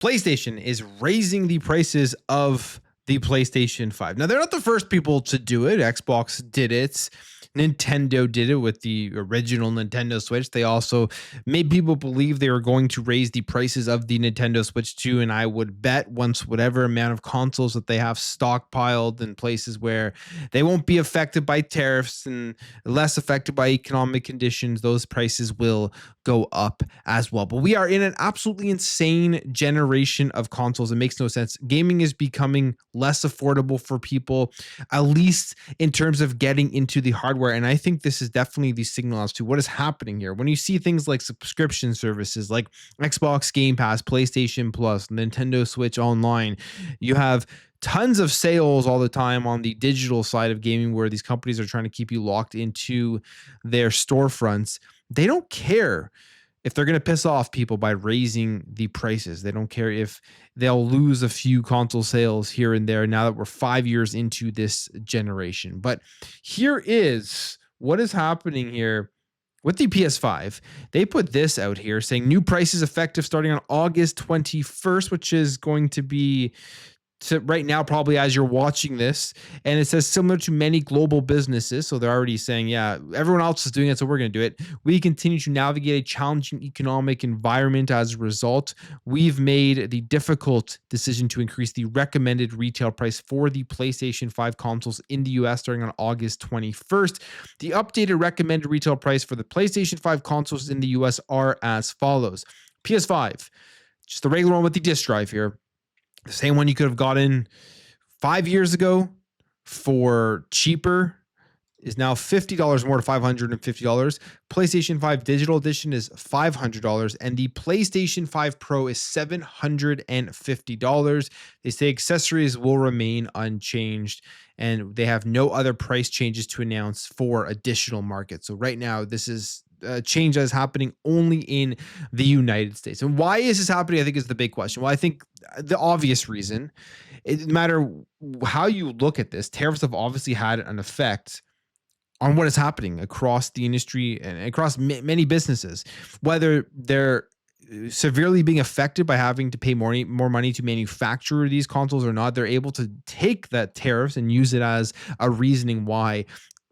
PlayStation is raising the prices of the PlayStation 5. Now, they're not the first people to do it. Xbox did it. Nintendo did it with the original Nintendo Switch. They also made people believe they were going to raise the prices of the Nintendo Switch too. And I would bet once whatever amount of consoles that they have stockpiled in places where they won't be affected by tariffs and less affected by economic conditions, those prices will go up as well. But we are in an absolutely insane generation of consoles. It makes no sense. Gaming is becoming less affordable for people, at least in terms of getting into the hardware. And I think this is definitely the signal as to what is happening here. When you see things like subscription services like Xbox Game Pass, PlayStation Plus, Nintendo Switch Online, you have tons of sales all the time on the digital side of gaming where these companies are trying to keep you locked into their storefronts. They don't care if they're going to piss off people by raising the prices. They don't care if they'll lose a few console sales here and there now that we're 5 years into this generation. But here is what is happening here with the PS5. They put this out here saying new prices effective starting on August 21st, which is going to be right now, probably as you're watching this. And it says similar to many global businesses. So they're already saying, yeah, everyone else is doing it, so we're going to do it. We continue to navigate a challenging economic environment. As a result, we've made the difficult decision to increase the recommended retail price for the PlayStation 5 consoles in the US starting on August 21st. The updated recommended retail price for the PlayStation 5 consoles in the US are as follows. PS5, just the regular one with the disc drive here. The same one you could have gotten 5 years ago for cheaper is now $50 more to $550. PlayStation 5 Digital Edition is $500, and the PlayStation 5 Pro is $750. They say accessories will remain unchanged, and they have no other price changes to announce for additional markets. So right now, this is a change that is happening only in the United States. And why is this happening? I think is the big question. Well, I think the obvious reason, no matter how you look at this, tariffs have obviously had an effect on what is happening across the industry and across many businesses, whether they're severely being affected by having to pay more money to manufacture these consoles or not. They're able to take that tariffs and use it as a reasoning why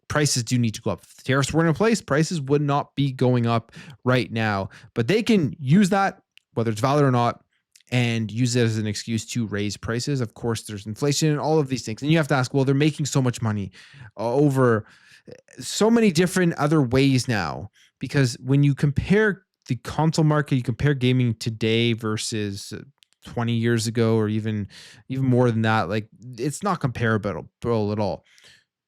prices do need to go up. If the tariffs weren't in place, prices would not be going up right now. But they can use that, whether it's valid or not, and use it as an excuse to raise prices. Of course, there's inflation and all of these things. And you have to ask, well, they're making so much money over so many different other ways now. Because when you compare the console market, you compare gaming today versus 20 years ago, or even more than that, like it's not comparable at all.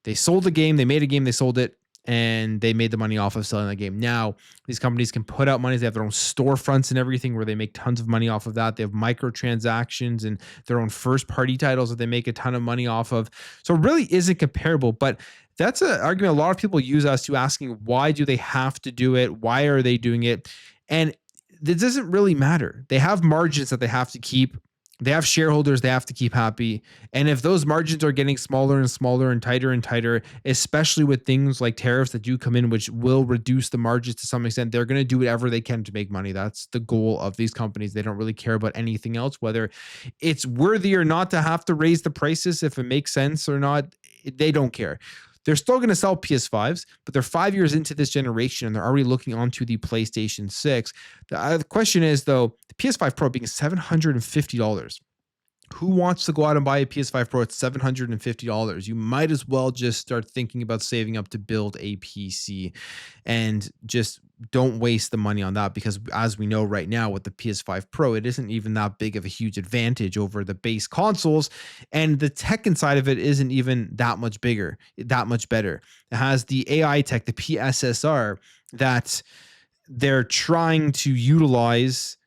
They sold the game, they made a game, they sold it, and they made the money off of selling the game. Now, these companies can put out money. They have their own storefronts and everything where they make tons of money off of that. They have microtransactions and their own first-party titles that they make a ton of money off of. So it really isn't comparable, but that's an argument a lot of people use as to asking, why do they have to do it? Why are they doing it? And it doesn't really matter. They have margins that they have to keep. They have shareholders they have to keep happy. And if those margins are getting smaller and smaller and tighter, especially with things like tariffs that do come in, which will reduce the margins to some extent, they're going to do whatever they can to make money. That's the goal of these companies. They don't really care about anything else, whether it's worthy or not to have to raise the prices, if it makes sense or not. They don't care. They're still going to sell PS5s, but they're 5 years into this generation and they're already looking onto the PlayStation 6. The question is, though, the PS5 Pro being $750. Who wants to go out and buy a PS5 Pro at $750? You might as well just start thinking about saving up to build a PC and just don't waste the money on that, because as we know right now with the PS5 Pro, it isn't even that big of a huge advantage over the base consoles, and the tech inside of it isn't even that much bigger, that much better. It has the AI tech, the PSSR, that they're trying to utilize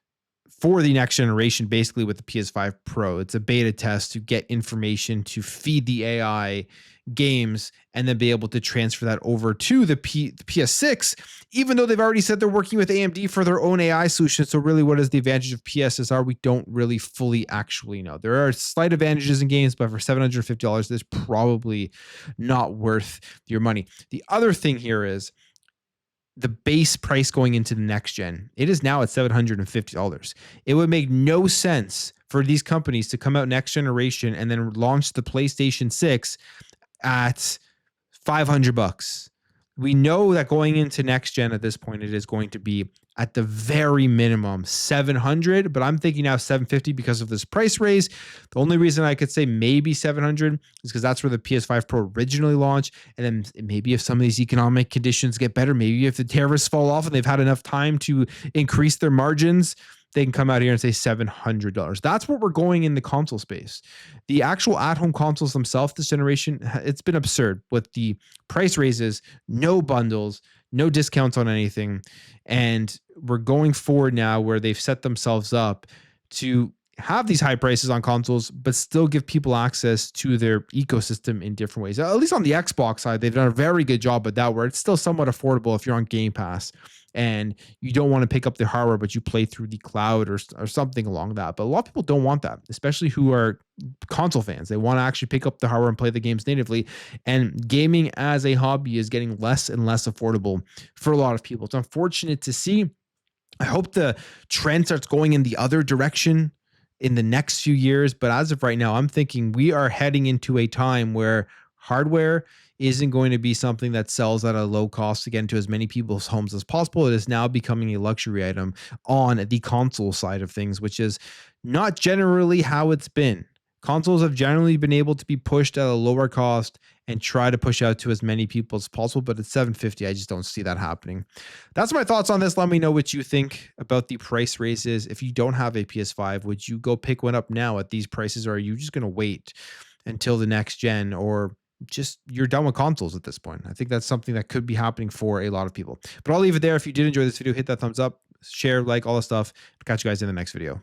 for the next generation, basically with the PS5 Pro. It's a beta test to get information to feed the AI games and then be able to transfer that over to the PS6, even though they've already said they're working with AMD for their own AI solution. So really, what is the advantage of PSSR? We don't really fully actually know. There are slight advantages in games, but for $750, that's probably not worth your money. The other thing here is, the base price going into the next gen, it is now at $750. It would make no sense for these companies to come out next generation and then launch the PlayStation 6 at $500. We know that going into next gen at this point, it is going to be at the very minimum 700, but I'm thinking now 750 because of this price raise. The only reason I could say maybe 700 is because that's where the PS5 Pro originally launched. And then maybe if some of these economic conditions get better, maybe if the tariffs fall off and they've had enough time to increase their margins, they can come out here and say $700. That's what we're going in the console space. The actual at-home consoles themselves this generation, it's been absurd with the price raises, no bundles, no discounts on anything. And we're going forward now where they've set themselves up to have these high prices on consoles, but still give people access to their ecosystem in different ways. At least on the Xbox side, they've done a very good job at that, where it's still somewhat affordable if you're on Game Pass and you don't want to pick up the hardware, but you play through the cloud or something along that. But a lot of people don't want that, especially who are console fans. They want to actually pick up the hardware and play the games natively. And gaming as a hobby is getting less and less affordable for a lot of people. It's unfortunate to see. I hope the trend starts going in the other direction in the next few years. But as of right now, I'm thinking we are heading into a time where hardware isn't going to be something that sells at a low cost to get into as many people's homes as possible. It is now becoming a luxury item on the console side of things, which is not generally how it's been. Consoles have generally been able to be pushed at a lower cost and try to push out to as many people as possible. But at 750, I just don't see that happening. That's my thoughts on this. Let me know what you think about the price raises. If you don't have a PS5, would you go pick one up now at these prices, or are you just going to wait until the next gen, or just you're done with consoles at this point? I think that's something that could be happening for a lot of people. But I'll leave it there. If you did enjoy this video, hit that thumbs up, share, like, all the stuff. Catch you guys in the next video.